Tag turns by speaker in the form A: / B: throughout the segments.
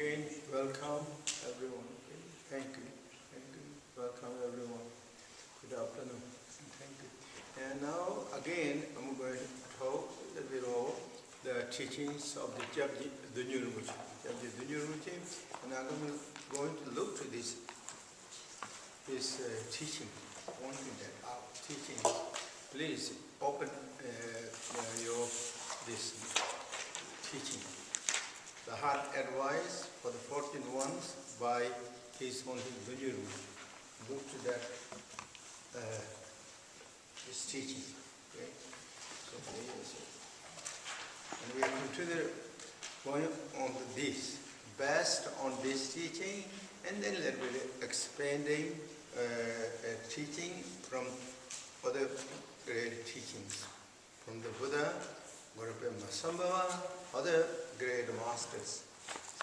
A: Again, welcome everyone. Thank you. Thank you. Welcome everyone. Good afternoon. Thank you. And now, again, I'm going to talk a little bit about the teachings of the Dudjom Rinpoche. And I'm going to look to this teaching, pointing that out. Teaching. Please open this teaching. The Heart Advice for the 14 Ones by His Holiness Dudjom. Look to that this teaching. Okay? And we are continuing going on to this, based on this teaching, and then a little bit expanding teaching from other great teachings, from the Buddha, Padma Samye, other great masters.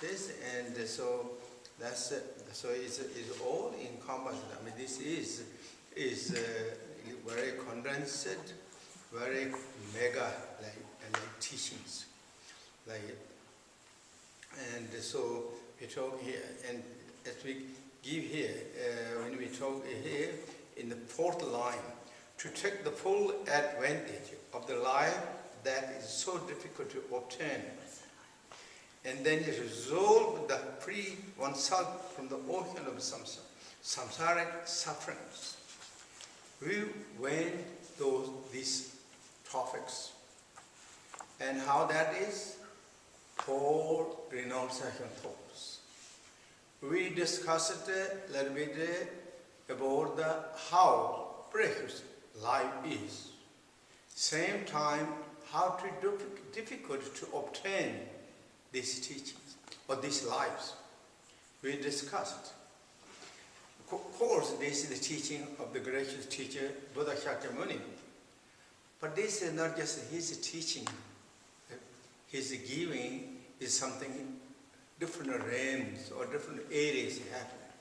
A: This, and so that's so it's all encompassed. I mean, this is very condensed, very mega like teachings, and so we talk here, and as we give here, when we talk here in the fourth line, to take the full advantage of the life that is so difficult to obtain, and then resolve the free oneself from the ocean of samsaric sufferings. We went through these topics, and how that is 4 renunciation thoughts. We discussed a little bit about how precious life is. Same time, how difficult to obtain these teachings or these lives. We discussed. Of course, this is the teaching of the gracious teacher Buddha Shakyamuni. But this is not just his teaching. His giving is something different realms or different areas happening.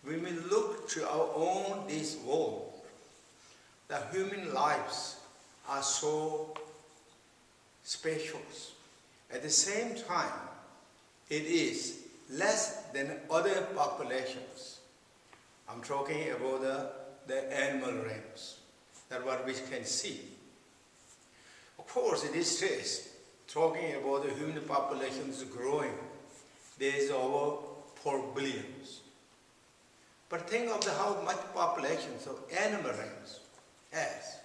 A: When we look to our own this world, the human lives are so special. At the same time, it is less than other populations. I'm talking about the animal realms. That's what we can see. Of course, in this case, talking about the human populations growing, there is over 4 billions. But think of how much populations of animal realms has.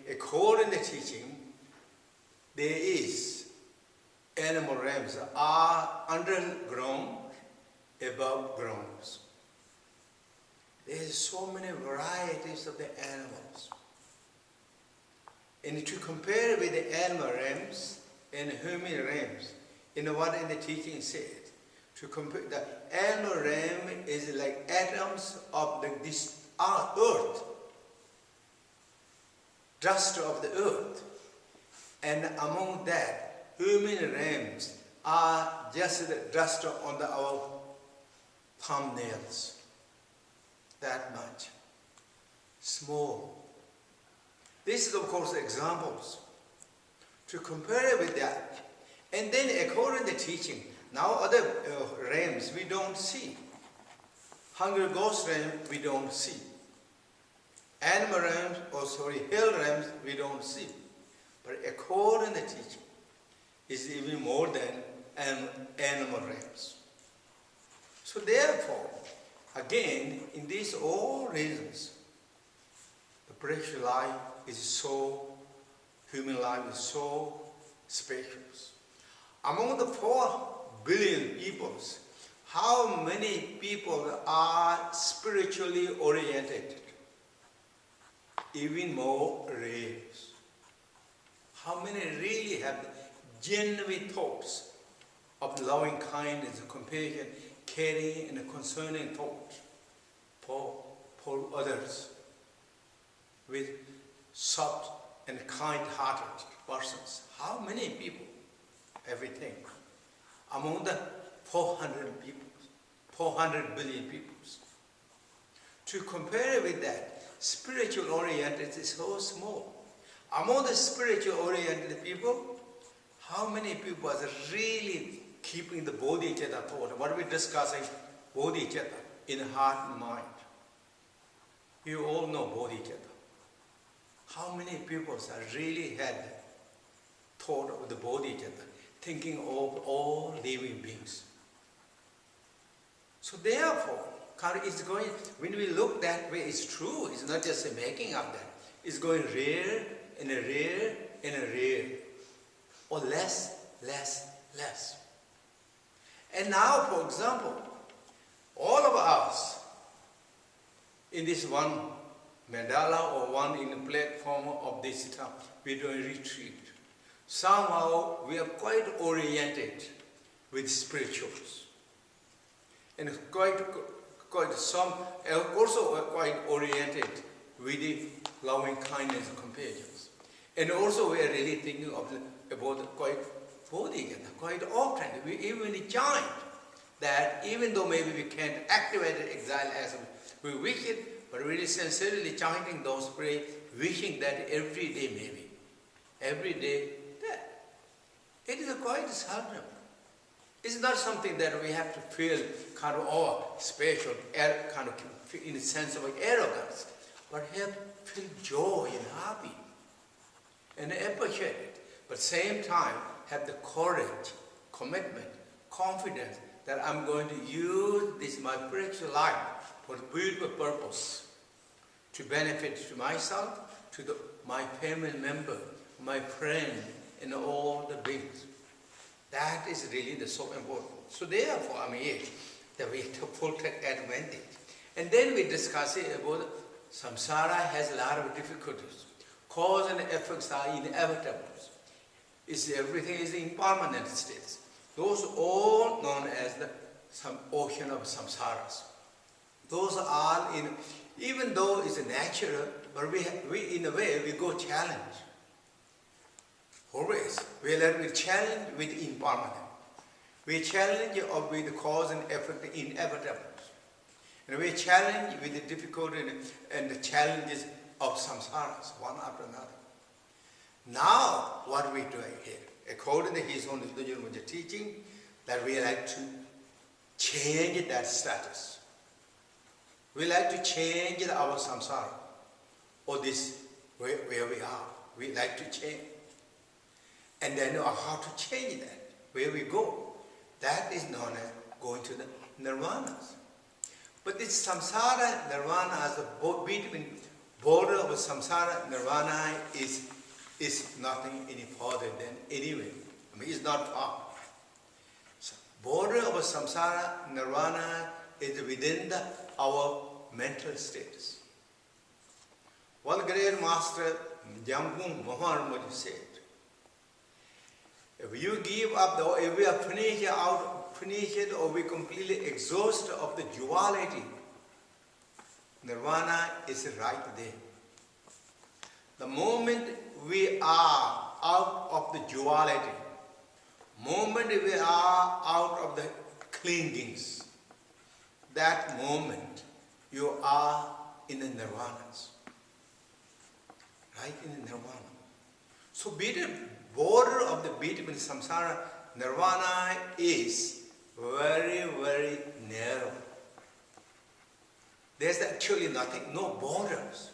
A: According to the teaching, there is animal realms are underground, above grounds. There is so many varieties of the animals. And to compare with the animal realms and human realms, what in the teaching said, to compare the animal realm is like atoms of this earth, dust of the earth, and among that, human realms are just the dust on our thumbnails. That much. Small. This is, of course, examples. To compare with that, and then according to the teaching, now other realms we don't see. Hungry ghost realm we don't see. Animal realms, hell realms we don't see. But according to the teaching, is even more than animal realms. So therefore, again, in these all reasons, the precious life is so, human life is so special. Among the 4 billion peoples, how many people are spiritually oriented? Even more rare. How many really have genuine thoughts of loving kindness, compassion, caring and concerning thoughts for others, with soft and kind-hearted persons? How many people? Everything. Among the 400 people, 400 billion people. To compare with that, spiritual oriented is so small. Among the spiritual oriented people, How many people are really keeping the Bodhisattva thought? What are we discussing? Bodhisattva in heart and mind. You all know Bodhisattva. How many people are really had thought of the Bodhisattva, thinking of all living beings? So therefore, it's going, when we look that way, it's true. It's not just a making up that. It's going rare and a rare and a rare. Or less, less, less. And now, for example, all of us in this one mandala or one in the platform of this time, we're doing retreat. Somehow we are quite oriented with spirituals. And quite some also are quite oriented with the loving kindness and compassion. And also we are really thinking of about quite Bodhisattva, quite often. We even chant that even though maybe we can't activate the exile as we wish it, but really sincerely chanting those prayers, wishing that every day maybe. Every day that. It is quite seldom. It's not something that we have to feel kind of special, kind of in the sense of arrogance, but have feel joy and happy and appreciate it. But same time, have the courage, commitment, confidence that I'm going to use this my precious life for a beautiful purpose to benefit to myself, to my family member, my friend, and all the beings. That is really so important. So therefore, I'm here that we have to full take advantage. And then we discuss it about samsara has a lot of difficulties. Cause and effects are inevitable. Everything is impermanent states. Those all known as the ocean of samsaras. Those are even though it's natural, but we in a way we go challenge. Always we challenge with impermanent. We challenge with the cause and effect inevitable. And we challenge with the difficulty and the challenges of samsaras, one after another. Now, what are we doing here? According to his own Dudjom teaching, that we like to change that status. We like to change our samsara, or this, where we are. We like to change. And then how to change that, where we go. That is known as going to the nirvanas. But this samsara, nirvana, as a between border of samsara, nirvana is nothing any further than anyway. I mean, it's not far. So, border of samsara, nirvana is within our mental status. One great master, Khenpo Rinpoche said, if you give up, if we are finished or we completely exhausted of the duality, nirvana is right there. The moment we are out of the duality, moment we are out of the clingings, that moment you are in the nirvanas. Right in the nirvana. So between border of the between samsara, nirvana is very, very narrow. There's actually nothing, no borders.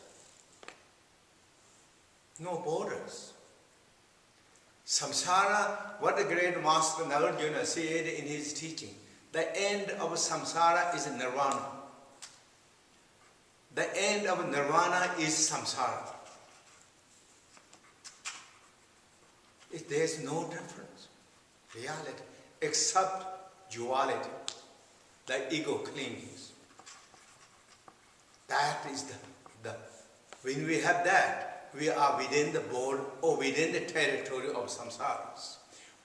A: No borders. Samsara, what the great master Naropa said in his teaching, the end of samsara is nirvana. The end of nirvana is samsara. There's no difference, reality, except duality, the ego clingings. That is when we have that, we are within the border or within the territory of samsaras.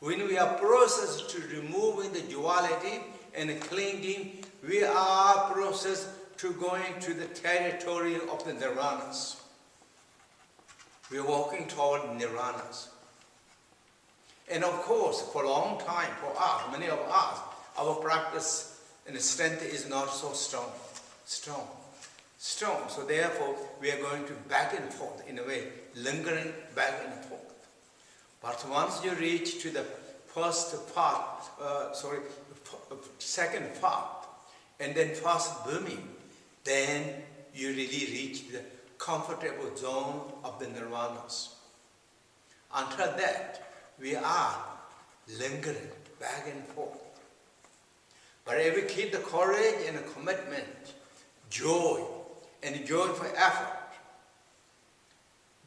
A: When we are processed to removing the duality and clinging, we are processed to going to the territory of the nirvanas. We are walking toward nirvanas. And of course, for a long time, for us, many of us, our practice and strength is not so strong. So therefore, we are going to back and forth in a way, lingering back and forth. But once you reach to the second path, and then fast booming, then you really reach the comfortable zone of the nirvanas. Until that, we are lingering back and forth. But if we keep the courage and the commitment, joy, and joy for effort,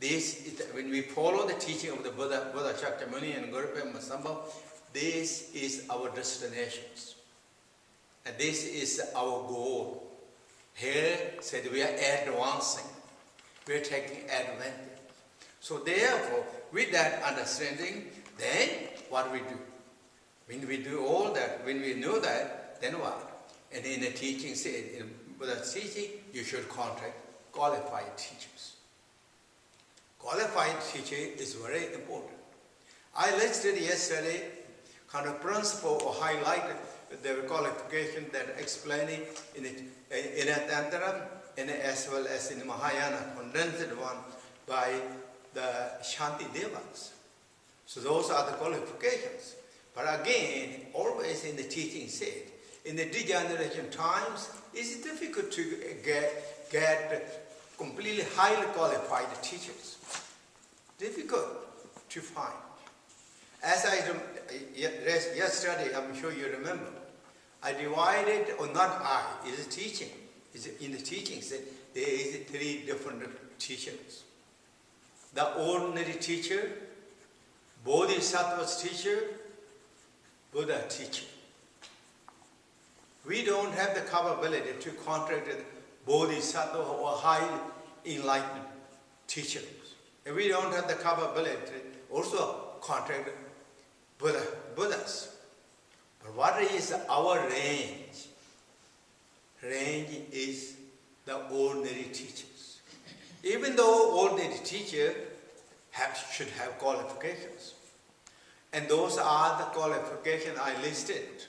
A: this is when we follow the teaching of the Buddha Shakyamuni and Gurupa Masamba, this is our destinations. And this is our goal. Here said we are advancing. We are taking advantage. So therefore, with that understanding, then what we do? When we do all that, when we know that, then what? And in the teaching said, in Buddha's teaching, you should contact qualified teachers. Qualified teacher is very important. I listed yesterday kind of principle or highlighted the qualification that explaining in Tantra and as well as in Mahayana, condensed one by the Shanti Devas. So those are the qualifications. But again, always in the teaching said, in the degeneration times, it's difficult to get completely highly qualified teachers. Difficult to find. As I yesterday, I'm sure you remember, I divided, or not I, is teaching. In the teaching said there is 3 different teachers. The ordinary teacher, Bodhisattva's teacher, Buddha teacher. We don't have the capability to contract the Bodhisattva or highly enlightened teachers. And we don't have the capability to also contract Buddhas. But what is our range? Range is the ordinary teachers. Even though ordinary teacher should have qualifications. And those are the qualifications I listed.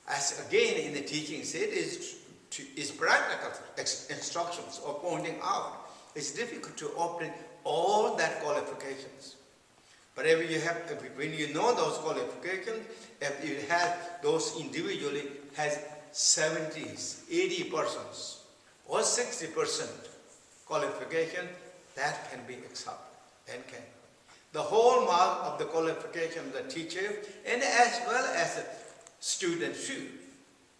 A: As again in the teaching said, is practical instructions or pointing out. It's difficult to obtain all that qualifications. But when you know those qualifications, if you have those individually has 70s, 80% or 60% qualification, that can be accepted and can. The whole mark of the qualification of the teacher and as well as a student too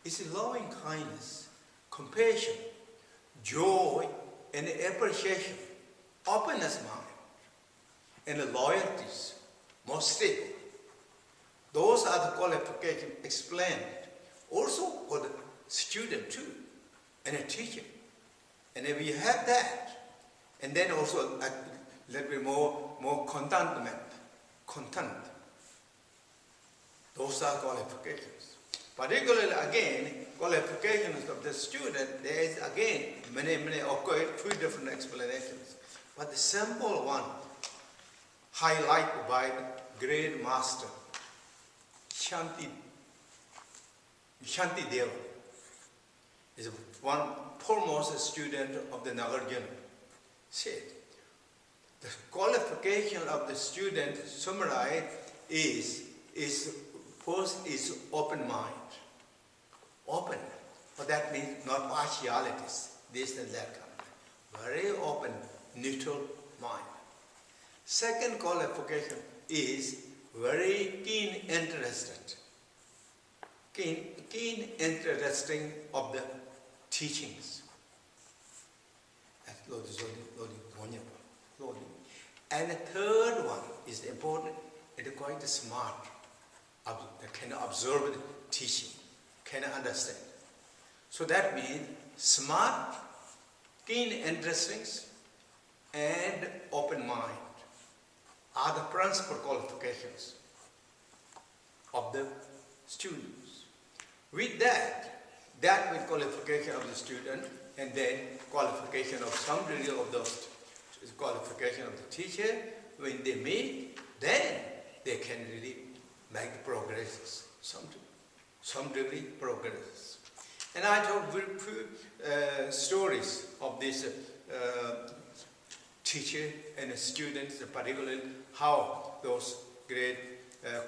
A: is loving kindness, compassion, joy, and appreciation, openness mind, and loyalties, most stable. Those are the qualifications explained also for the student too, and a teacher. And if you have that, and then also a little bit more contentment, content. Those are qualifications. Particularly again, qualifications of the student, there is again many occur, 3 different explanations. But the simple one, highlighted by the great master, Shanti Deva, is one foremost student of the Orgyen, said, the qualification of the student summarized is first is open mind. Open. But that means not partialities, this and that kind of. Very open, neutral mind. Second qualification is very keen interested. Keen interesting of the teachings. And the third one is important, it is quite smart. Can observe the teaching, can understand. So that means smart, keen interesting, and open mind are the principal qualifications of the students. With that means qualification of the student, and then qualification of some degree of those qualification of the teacher. When they meet, then they can really make progresses, some degree progresses. And I told very few stories of this teacher and students, particularly how those great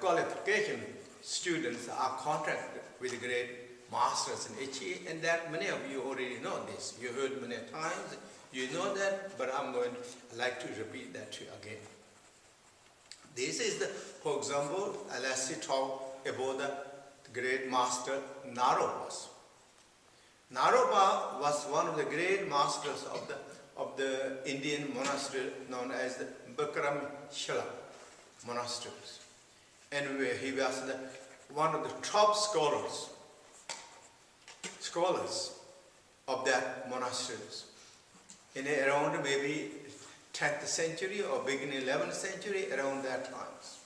A: qualification students are contracted with great masters in Yeshe, and that many of you already know this. You heard many times, you know that, but I'm going to like to repeat that to you again. This is the, for example, let's talk about the great master Naropa. Naropa was one of the great masters of the Indian monastery known as the Bikram Shila monasteries. And he was one of the top scholars of that monasteries. In around maybe 10th century or beginning 11th century, around that times.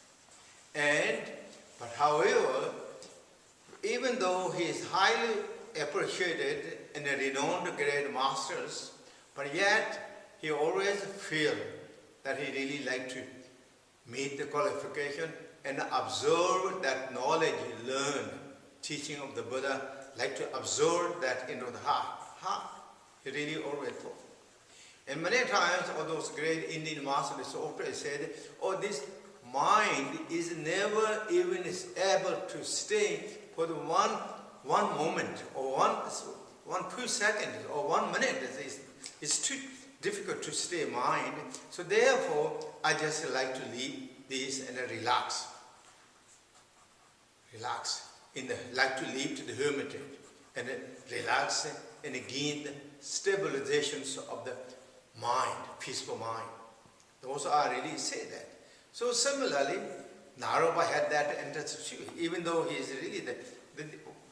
A: But however, even though he is highly appreciated and renowned great masters, but yet he always felt that he really liked to meet the qualification and observe that knowledge he learned, teaching of the Buddha, like to absorb that into the heart. He really always thought. And many times all those great Indian masters often said, oh, this mind is never even able to stay for the one moment or one few seconds or 1 minute. It's too difficult to stay mind. So therefore, I just like to leave this and relax. Like to leave to the hermitage and relax and gain the stabilizations of the mind, peaceful mind. Those are really say that. So similarly, Naropa had that interest too, even though he is really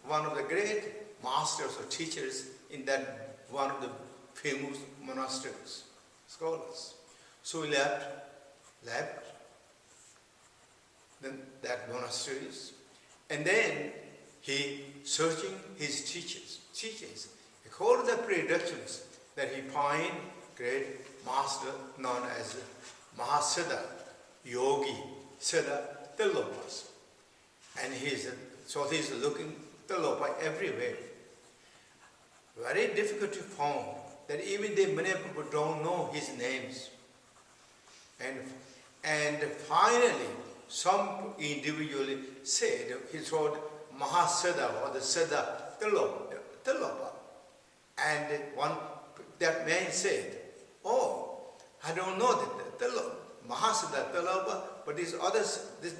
A: one of the great masters or teachers in that one of the famous monasteries, scholars. So he left that monasteries, and then he searching his teachers. According to the predictions that he find great master known as Mahasiddha, Yogi, Siddha, Tilopas. And he's looking Tilopa everywhere. Very difficult to find that even many people don't know his names. And finally, some individually said he told Mahasiddha or the Siddha Tilopa. And that man said, oh, I don't know that Mahasiddha Tilopa, but these others, this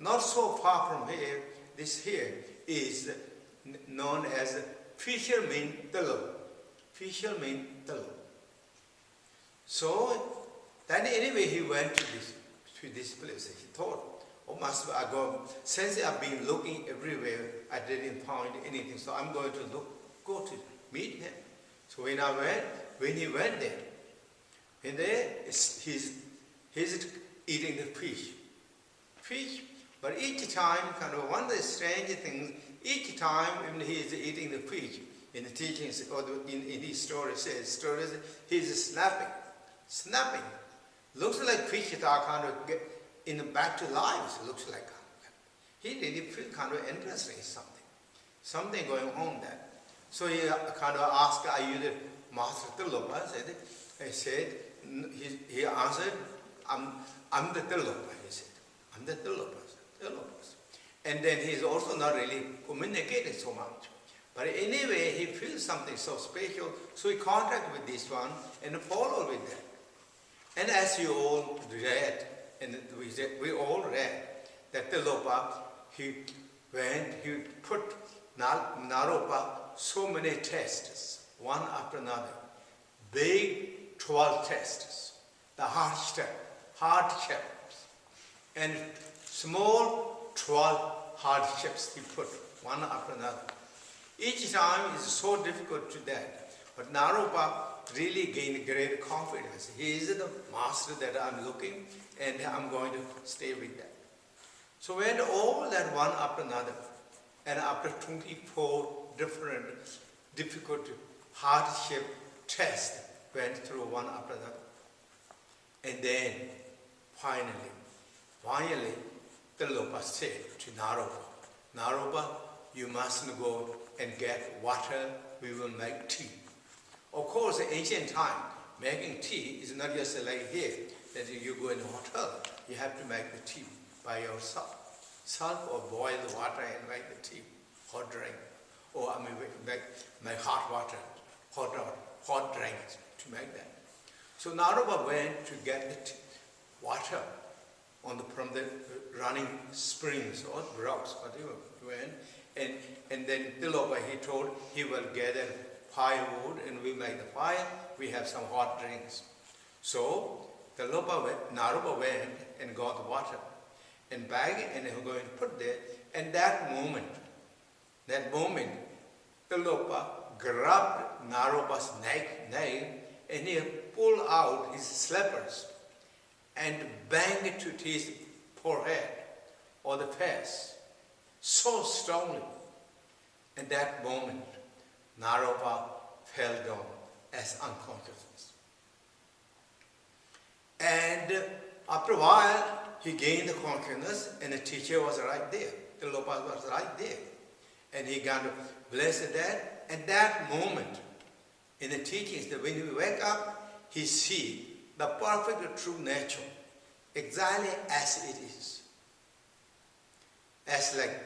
A: not so far from here, this here is known as Fisherman Tilopa. Fisherman Tilopa. So then anyway he went to this place. He thought, oh, I go, since I've been looking everywhere, I didn't find anything, so I'm going to go to meet him. So when he went there, he's eating the fish. But each time, kind of one of the strange things, each time when he is eating the fish, in the teachings or in his stories, he's snapping. Looks like fish are kind of get back to life. Looks like he really feels kind of interested in something going on there. So he kind of asked, "Are you the master Tilopa?" He answered, I'm the Tilopa. He said, I'm the Tilopa. And then he's also not really communicating so much. But anyway, he feels something so special, so he contacted with this one and followed with that. And as you all read, and we all read, that Tilopa, he put Naropa so many tests, one after another. Big 12 tests, the hardships, and small 12 hardships he put, one after another. Each time is so difficult to that. But Naropa really gained great confidence. He is the master that I'm looking, and I'm going to stay with that. So when all that one after another, and after 24 different difficult hardship tests went through one after another. And then finally, Tilopa said to Naropa, you mustn't go and get water, we will make tea. Of course, in ancient time, making tea is not just like here, that you go in a hotel. You have to make the tea by yourself. Salt or boil the water and make the tea, hot drink. Or make hot water, hot drinks to make that. So Naropa went to get the water from the running springs or brooks, whatever went, and then Tilopa, he told he will gather firewood and we make the fire, we have some hot drinks. So Naropa went and got the water and bag and he was going to put there, and that moment, Tilopa grabbed Naropa's neck and he pulled out his slippers and banged it to his forehead or the face so strongly. At that moment, Naropa fell down as unconsciousness. And after a while, he gained the consciousness and the teacher was right there. Tilopa was right there. And he got to bless that. At that moment, in the teachings, that when we wake up, he sees the perfect true nature, exactly as it is. As like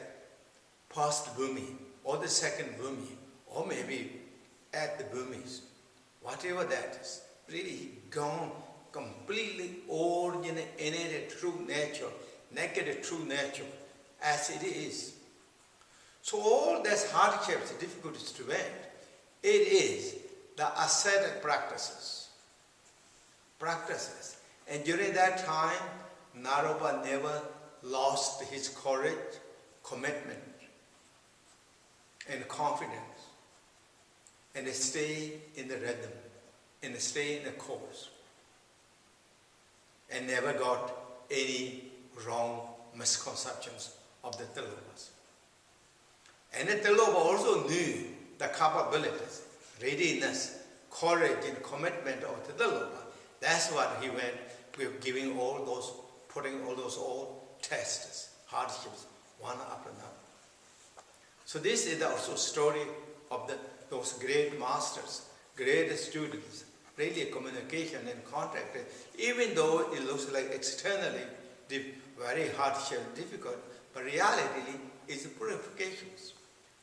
A: past Bhumi, or the second Bhumi, or maybe at the Bhumis, whatever that is. Really gone completely originated true nature, naked true nature, as it is. So all those hardships, difficulties to end, it is the ascetic practices. And during that time, Naropa never lost his courage, commitment, and confidence, and stay in the rhythm, and stay in the course, and never got any wrong misconceptions of the Tilopas. And the Tilopa also knew the capabilities, readiness, courage, and commitment of the Tilopa. That's what he went with, giving all those, putting all those tests, hardships, one after another. So this is also a story of those great masters, great students, really communication and contact. Even though it looks like externally very hardship, difficult, but reality is purifications,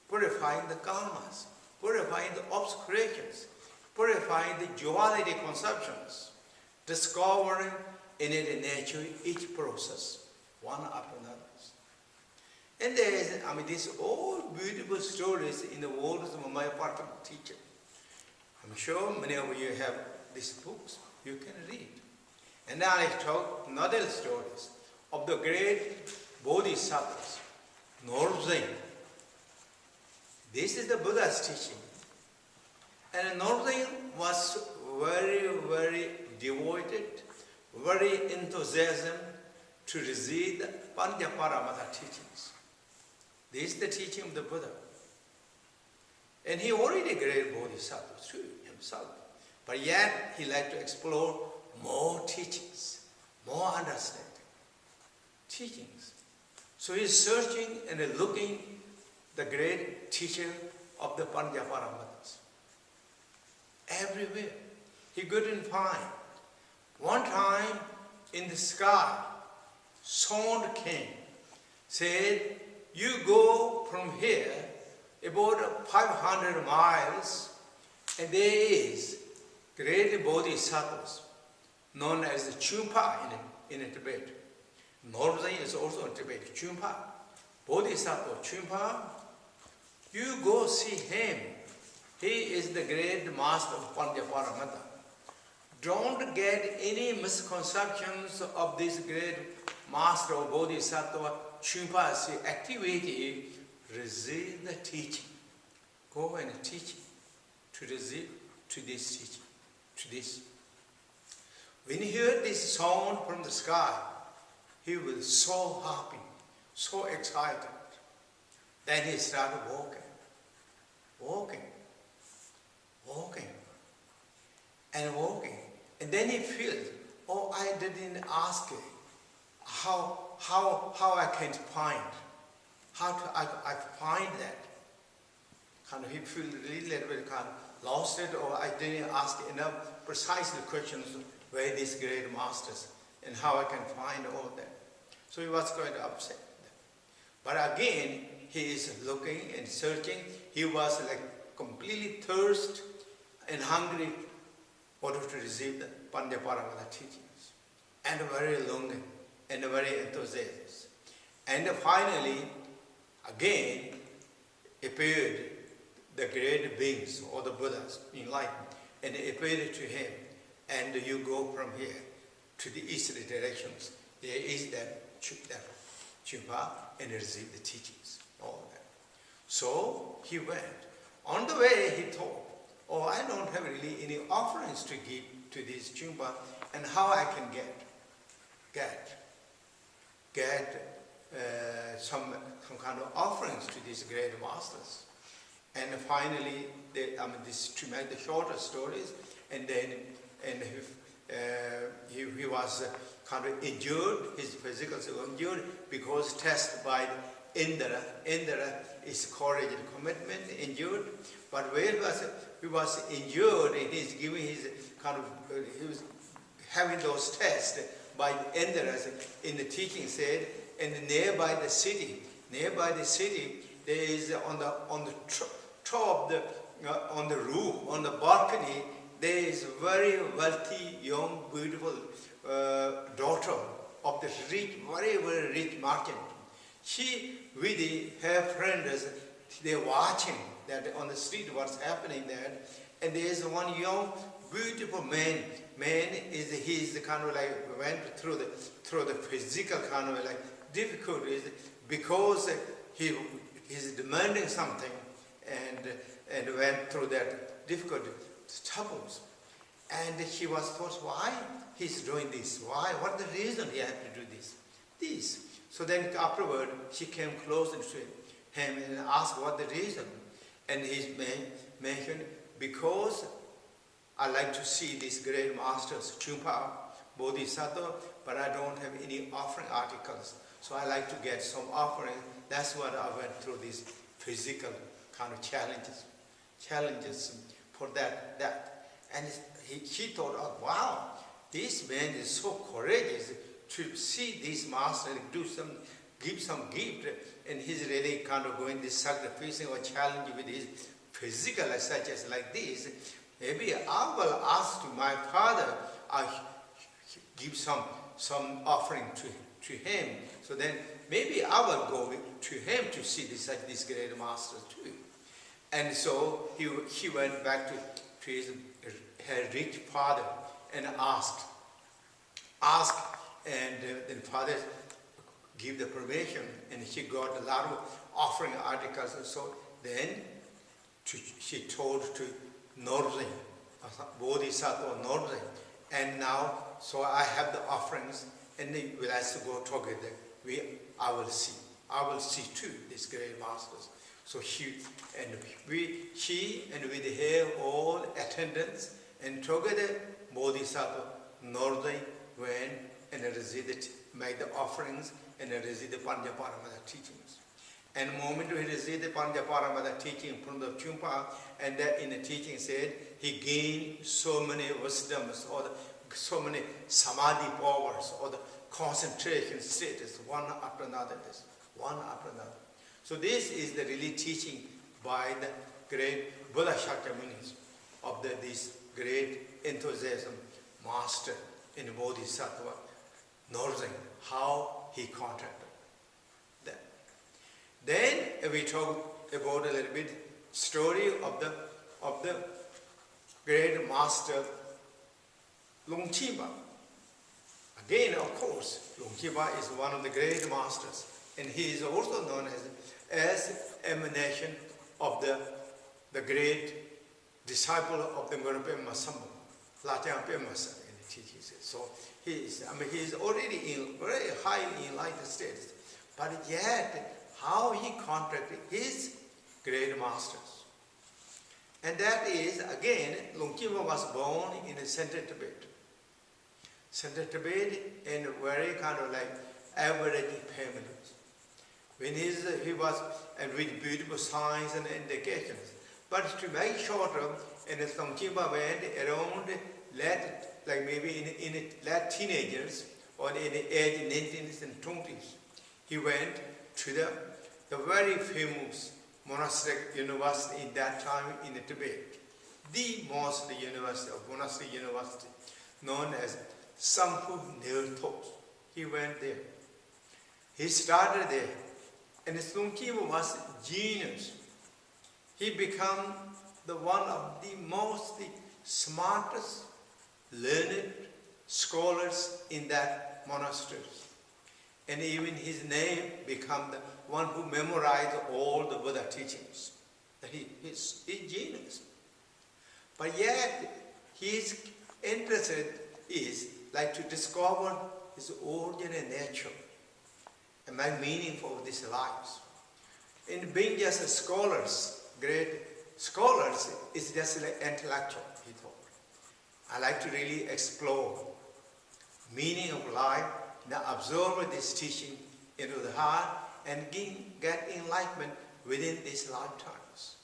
A: purifying the karmas, purifying the obscurations, purifying the duality conceptions, discovering in it nature each process, one after another. And there is, these all beautiful stories in the words of my perfect teacher. I'm sure many of you have these books you can read. And now I talk another stories of the great Bodhisattvas, Dorje. This is the Buddha's teaching. And Dorje was very, very devoted, very enthusiasm to receive the Panchaparamata teachings. This is the teaching of the Buddha. And he already great Bodhisattva too, himself. But yet, he liked to explore more teachings, more understanding. Teachings. So he's searching and looking the great teacher of the Panchaparamatas. Everywhere. He couldn't find. One time, in the sky, sound came, said, you go from here about 500 miles, and there is great bodhisattvas known as the Chumpa in Tibet. Dorje is also in Tibet. Chumpa, Bodhisattva Chumpa, you go see him. He is the great master of Panchaparamata. Don't get any misconceptions of this great master of Bodhisattva Chumpa's activity. Receive the teaching. Go and teach to receive to this teaching, to this. When he heard this sound from the sky, he was so happy, so excited. Then he started walking. And then he felt, I didn't ask how I can find. How I find that? He feel really little bit lost it, or I didn't ask enough precisely questions where these great masters and how I can find all that. So he was quite upset. But again, he is looking and searching. He was like completely thirst and hungry in order to receive the Panjaparamada teachings. And very longing and very enthusiastic. And finally, again, appeared the great beings or the Buddhas, enlightened, and appeared to him. And you go from here to the easterly directions. There is that Chumpa, and receive the teachings, all of that. So he went. On the way, he thought, oh, I don't have really any offerings to give to this Chumpa, and how I can get some kind of offerings to these great masters. And finally, to make the shorter stories, and then he was kind of injured, his physical injured, because tested by Indra. Indra is courage and commitment, injured. But where he was injured, and he's giving his kind of, he was having those tests by Indra, in the teaching said, and nearby the city, there is on the top, on the roof, on the balcony, there is a very wealthy, young, beautiful daughter of the rich, very, very rich merchant. She, with her friends, they're watching that on the street what's happening there. And there is one young, beautiful man. He's kind of like went through the physical kind of like difficulties because he's demanding something and went through that difficult troubles. And he was thought, why he's doing this? Why? What the reason he had to do this? So then afterward, she came closer to him and asked what the reason. And he mentioned, because I like to see these great masters, Chumpa, Bodhisattva, but I don't have any offering articles. So I like to get some offering. That's what I went through these physical kind of challenges for that. And he thought, oh, wow, this man is so courageous to see this master give some gift, and he's really kind of going this sacrificing or challenge with his physical such as like this. Maybe I will ask to my father, I give some offering to him. So then maybe I will go to him to see this great master too. And so he went back to her rich father and asked, and then father give the permission, and he got a lot of offering articles. And so then she told to Dorje, Bodhisattva Dorje, and now so I have the offerings, and we'll have to go together. I will see too these great masters. So she and with her all attendants, and together Bodhisattva Dorje went and received, made the offerings and received the Panjaparamada teachings. And the moment he received the Panjaparamada teaching from the Chumpa, and that in the teaching said he gained so many wisdoms, or so many samadhi powers, or the concentration status, one after another. So this is the really teaching by the great Buddha Shakyamunis of this great enthusiasm master in Bodhisattva Dorje, how he contacted them. Then we talk about a little bit story of the great master Longchiba. Again, of course, Longchiba is one of the great masters, and he is also known as emanation of the great disciple of the Milarepa Sambo, Latyang Pemasa in the teachings. So he is already in very highly enlightened status, but yet how he contacted his great masters. And that is, again, Longchiba was born in Central Tibet. Central Tibet in very kind of like average families. When he was, and with beautiful signs and indications, But to make shorter, and Longchenpa went around like maybe in late teenagers or in the age 19s and 20s. He went to the very famous monastic university in that time in Tibet, the most university of monastic university, known as Sampu Ritod. He went there. He started there, and Longchenpa was genius. He became the one of the most smartest, learned scholars in that monastery. And even his name became the one who memorized all the Buddha teachings. He's genius. But yet, his interest is like to discover his origin and nature and my meaning for this life. In being just a scholars, great scholars, is just like intellectual, he thought. I like to really explore meaning of life, now absorb this teaching into the heart and get enlightenment within these lifetimes.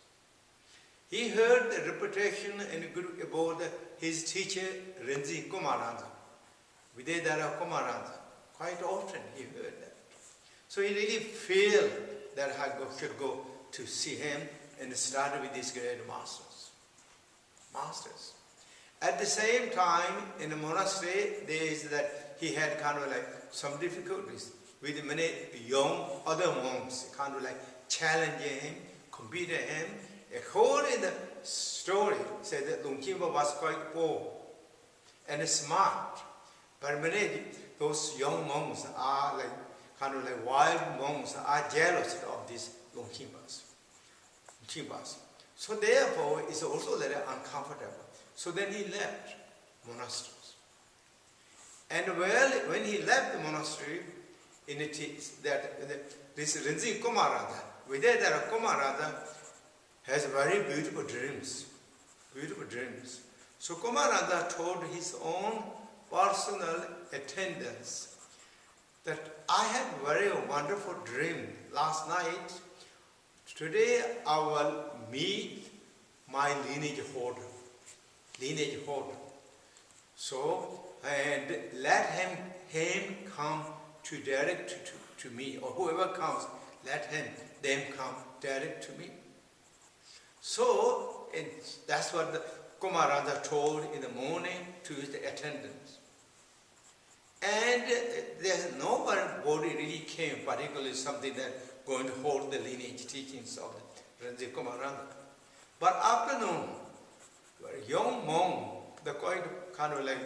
A: He heard the reputation and about his teacher Rinpoche Kumaranda, Videdara Kumaranda. Quite often he heard that. So he really felt that I should go to see him and start with these great masters. At the same time, in the monastery, there is that he had kind of like some difficulties with many young other monks, kind of like challenging him, competing him. According to the story, said that Longchenpa was quite poor and smart, but many those young monks are like kind of like wild monks are jealous of these Longchenpas. So therefore, it's also very uncomfortable. So then he left monasteries. And when he left the monastery, this Rinpoche Kumaranda, Videdara Kumaranda, has very beautiful dreams. So Kumaranda told his own personal attendants that I had a very wonderful dream last night. Today I will meet my lineage holder. So, and let him come to direct to me, or whoever comes, let them come direct to me. So, that's what the Kumaranda told in the morning to his attendants. And there's nobody really came, particularly something that going to hold the lineage teachings of the Rinpoche Kumaranda. But afternoon, a young monk, the quite kind of like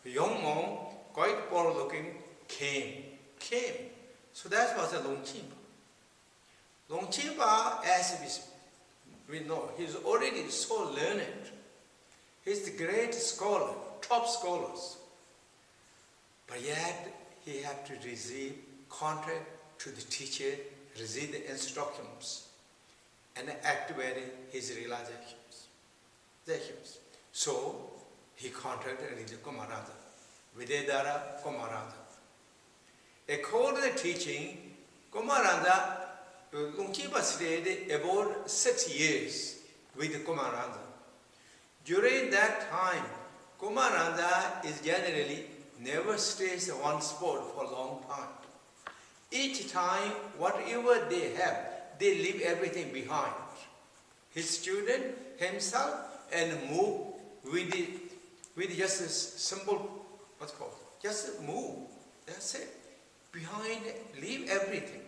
A: a young monk, quite poor looking, came. So that was a Longchenpa. Longchenpa, as we know, he's already so learned. He's the great scholar, top scholars. But yet, he had to receive contract to the teacher, receive the instructions, and activate his realizations. So, he contacted Rinpoche Kumaranda, Videdara Kumaranda. According to the teaching, Kumaranda, Longchenpa stayed about 6 years with Kumaranda. During that time, Kumaranda is generally never stays in one spot for a long time. Each time, whatever they have, they leave everything behind. His student, himself, and move with just a simple, just move. That's it. Behind, leave everything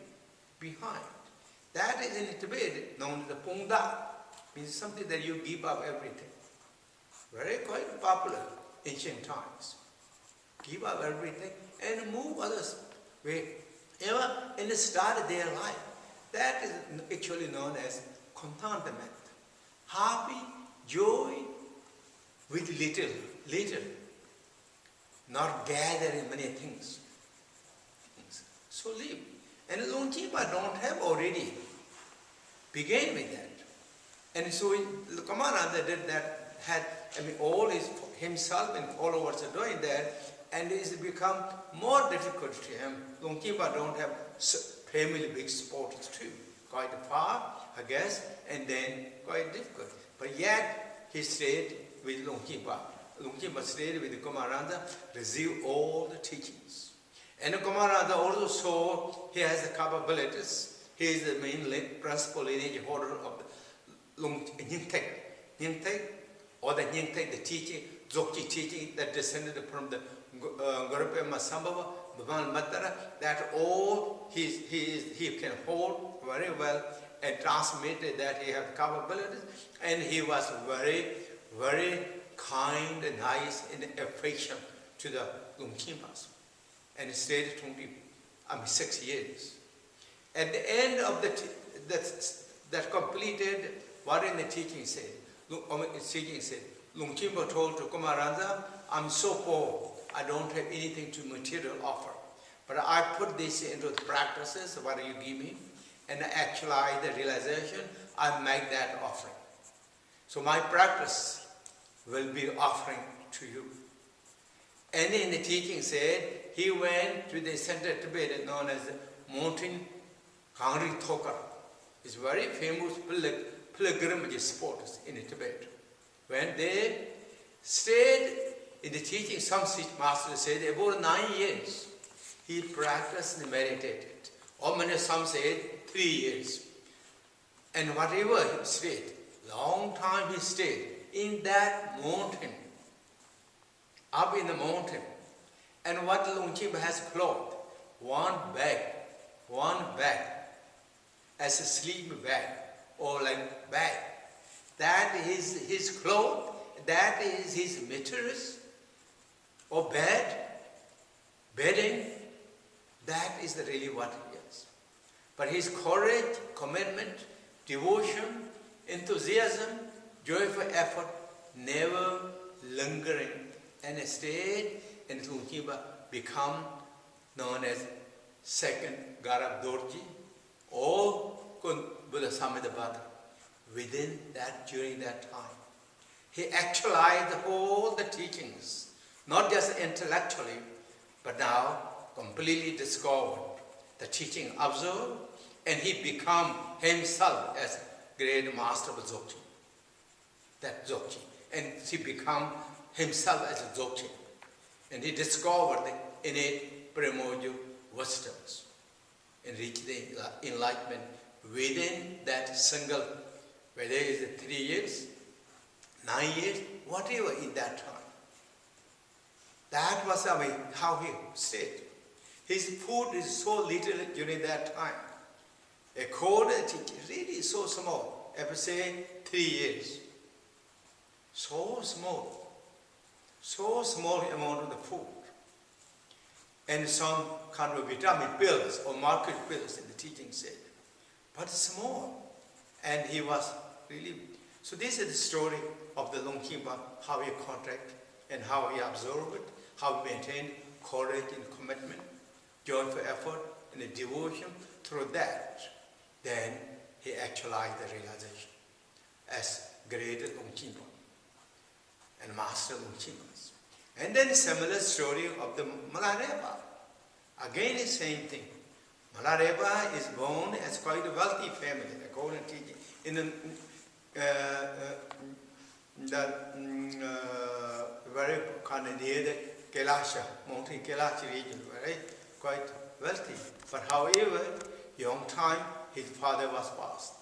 A: behind. That is in Tibet known as the Pongda, means something that you give up everything. Very quite popular ancient times. Give up everything and move others wherever and start their life. That is actually known as contentment. Happy, joy with little. Not gathering many things. So live. And Longchenpa don't have already began with that. And so Kumaranda did that, all himself and followers are doing that, and it's become more difficult to him. Longchenpa don't have family big supporters too. quite far, I guess, and then quite difficult. But yet, he stayed with Longkimpa. Longkimpa stayed with Kumaranda, received all the teachings. And Kumaranda also saw he has the capabilities. He is the main principal lineage holder of the Nyingtek. Nyingtek, or the Nyingtek, the teaching, Dzogchen teaching that descended from the Gurupema Masambhava, Bhavan Matara, that all he can hold very well and transmitted that he had capabilities, and he was very, very kind and nice in affection to the Longkimpas. And he stayed 6 years. At the end of that completed what in the teaching said, Longkimpa told to Kumaranda, I'm so poor, I don't have anything to material offer. But I put this into the practices, what you give me, and actualize the realization, I make that offering. So my practice will be offering to you. And in the teaching said, he went to the central Tibet known as the mountain Kangri Thokar. It's very famous pilgrimage spot in Tibet. When they stayed in the teaching, some master said about 9 years, he practiced and meditated. Or many some said 3 years. And whatever he stayed, long time he stayed in that mountain, up in the mountain. And what Longkimpa has clothed, one bag, as a sleeping bag, or like bag. That is his clothes, that is his materials, or bedding, that is really what he is. But his courage, commitment, devotion, enthusiasm, joyful effort, never lingering, and stayed, and Longkimpa become known as second Garab Dorje, or Buddha Samedabhata, during that time. He actualized all the teachings, not just intellectually, but now completely discovered the teaching observed, and he become himself as great master of Dzogchen. That Dzogchen. And he become himself as a Dzogchen. And he discovered the innate primordial wisdoms and reached the enlightenment within that single, whether it is 3 years, 9 years, whatever in that time. That was how he stayed. His food is so little during that time. A cord really so small. Ever say 3 years. So small. So small amount of the food. And some kind of vitamin pills or market pills in the teaching said. But small. And he was really... So this is the story of the Longkimpa, how he contact and how he observed it, how he maintained courage and commitment, joyful effort and a devotion. Through that, then he actualized the realization as great Longkimpa and master Longkimpas. And then similar story of the Milarepa. Again the same thing. Milarepa is born as quite a wealthy family, according to teaching, in the very kind of near the Kailasha, mountain Kailasha region, very quite wealthy. But however, young time his father was passed.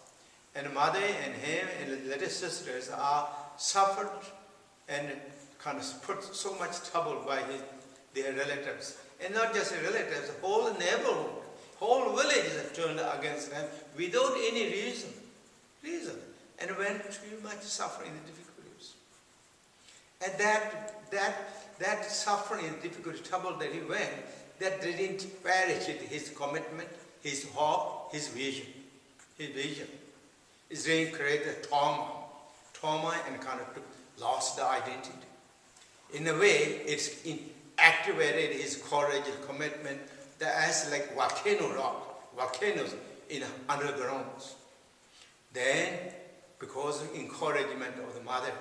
A: And mother and him and the little sisters are suffered and kind of put so much trouble by their relatives. And not just relatives, the whole neighborhood, whole village is turned against them without any reason. And went too much suffering and difficulties. And that suffering and difficulty, trouble that he went, that didn't perish his commitment, his hope, his vision. His vision. It really created trauma and kind of lost the identity. In a way, it's activated his courage and commitment as like volcanoes in undergrounds. Then, because of encouragement of the mother,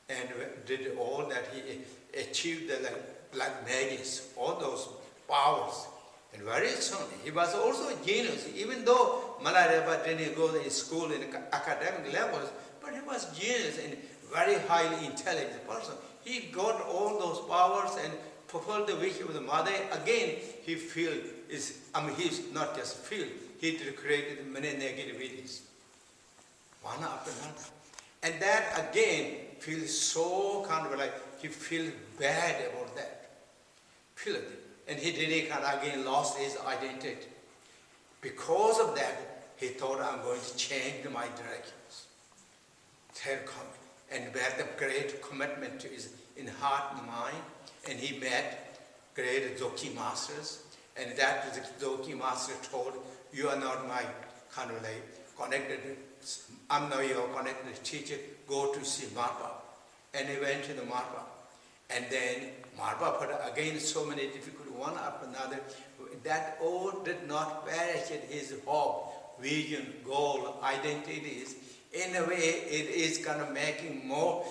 A: and did all that he achieved the like magics, all those powers. And very soon, he was also a genius, even though Milarepa didn't go to school in academic levels, but he was genius and very highly intelligent person. He got all those powers and fulfilled the wish of the mother. Again, he he's not just feel, he created many negativities, one after another. And that again feels so kind of like, he feels bad about that. Feel it. And he didn't again lost his identity. Because of that, he thought, I'm going to change my directions. And had the great commitment to his in heart and mind. And he met great Dzogchen masters. And that the Dzogchen master told, you are not my kind of like connected, I'm not your connected teacher, go to see Marpa. And he went to the Marpa. And then Marpa put again so many difficult one after another. That all did not perish his hope, vision, goal, identities. In a way, it is kind of making more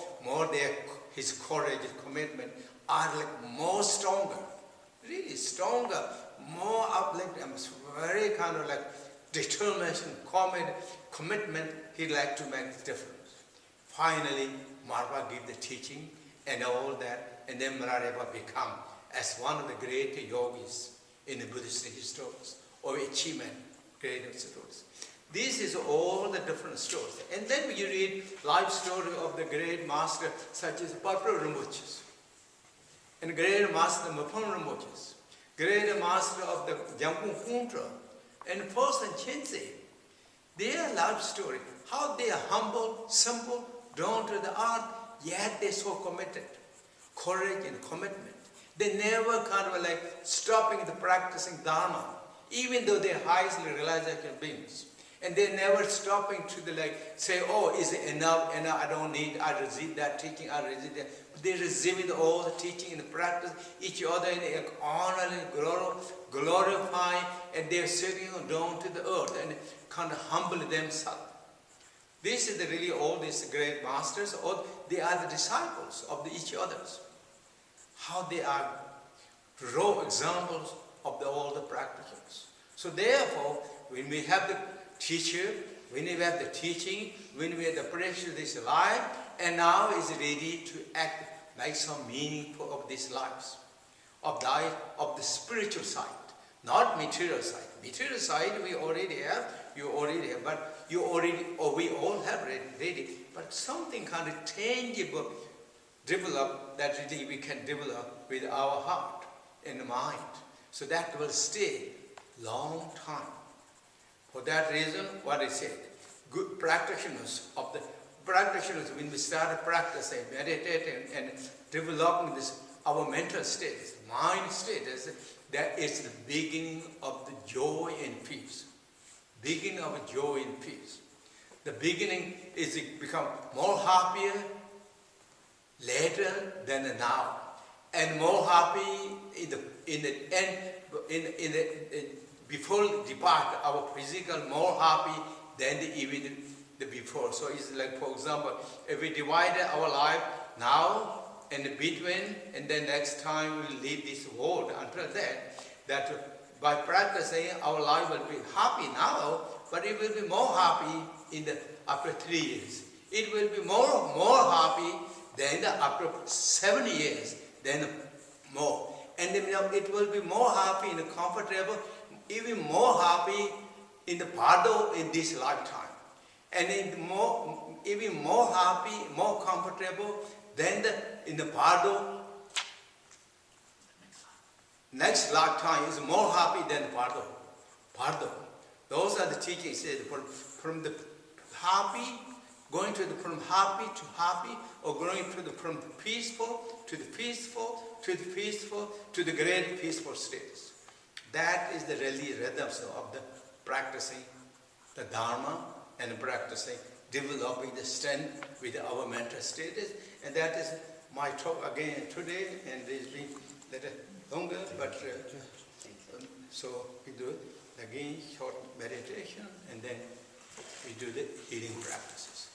A: his courage, his commitment are like more stronger, really stronger, more uplifting, very kind of like determination, commitment. He'd like to make the difference. Finally, Marpa gave the teaching and all that, and then Milarepa become as one of the great yogis in the Buddhist histories of achievement, great stories. This is all the different stories. And then you read life story of the great master such as Padma Rinpoche, and great master Mapon Rinpoche, great master of the Jampu Kuntra, and First and Chense. Their life story, how they are humble, simple, down to the earth, yet they're so committed, courage and commitment. They never kind of like stopping the practicing Dharma, even though they're highly realized beings. And they're never stopping to the like say, oh, is it enough? And I don't need, I receive that teaching, I receive that. They receive all the teaching and the practice, each other in honor and glorify, and they're sitting down to the earth and kind of humble themselves. This is really all these great masters, or they are the disciples of each others. How they are raw examples of all the practitioners. So therefore, when we have the teacher, when we have the teaching, when we have the precious this life, and now is ready to act like some meaningful of these lives, of the spiritual side, not material side. Material side we already have, you already have, but you already, or we all have ready, but something kind of tangible develop that really we can develop with our heart and mind. So that will stay long time. For that reason, what I said, good practitioners when we start practicing, meditating and developing this, our mental status, mind status, that is the beginning of the joy and peace. Beginning of joy and peace. The beginning is to become more happier later than now, and more happy in the end, before depart our physical, more happy than even the before. So it's like, for example, if we divide our life now and between, and then next time we leave this world, until that by practicing our life will be happy now, but it will be more happy after 3 years. It will be more happy than after 7 years, then more. And then it will be more happy and comfortable, even more happy in the Bardo in this lifetime. And even more happy, more comfortable than in the Bardo. Next lifetime is more happy than the Bardo. Those are the teachings from the happy, going to from happy to happy, or going from the peaceful to the peaceful to the peaceful to the great peaceful states. That is the really rhythms of the practicing the Dharma and practicing, developing the strength with our mental status. And that is my talk again today, and it's been a little longer, but so we do again short meditation, and then we do the healing practices.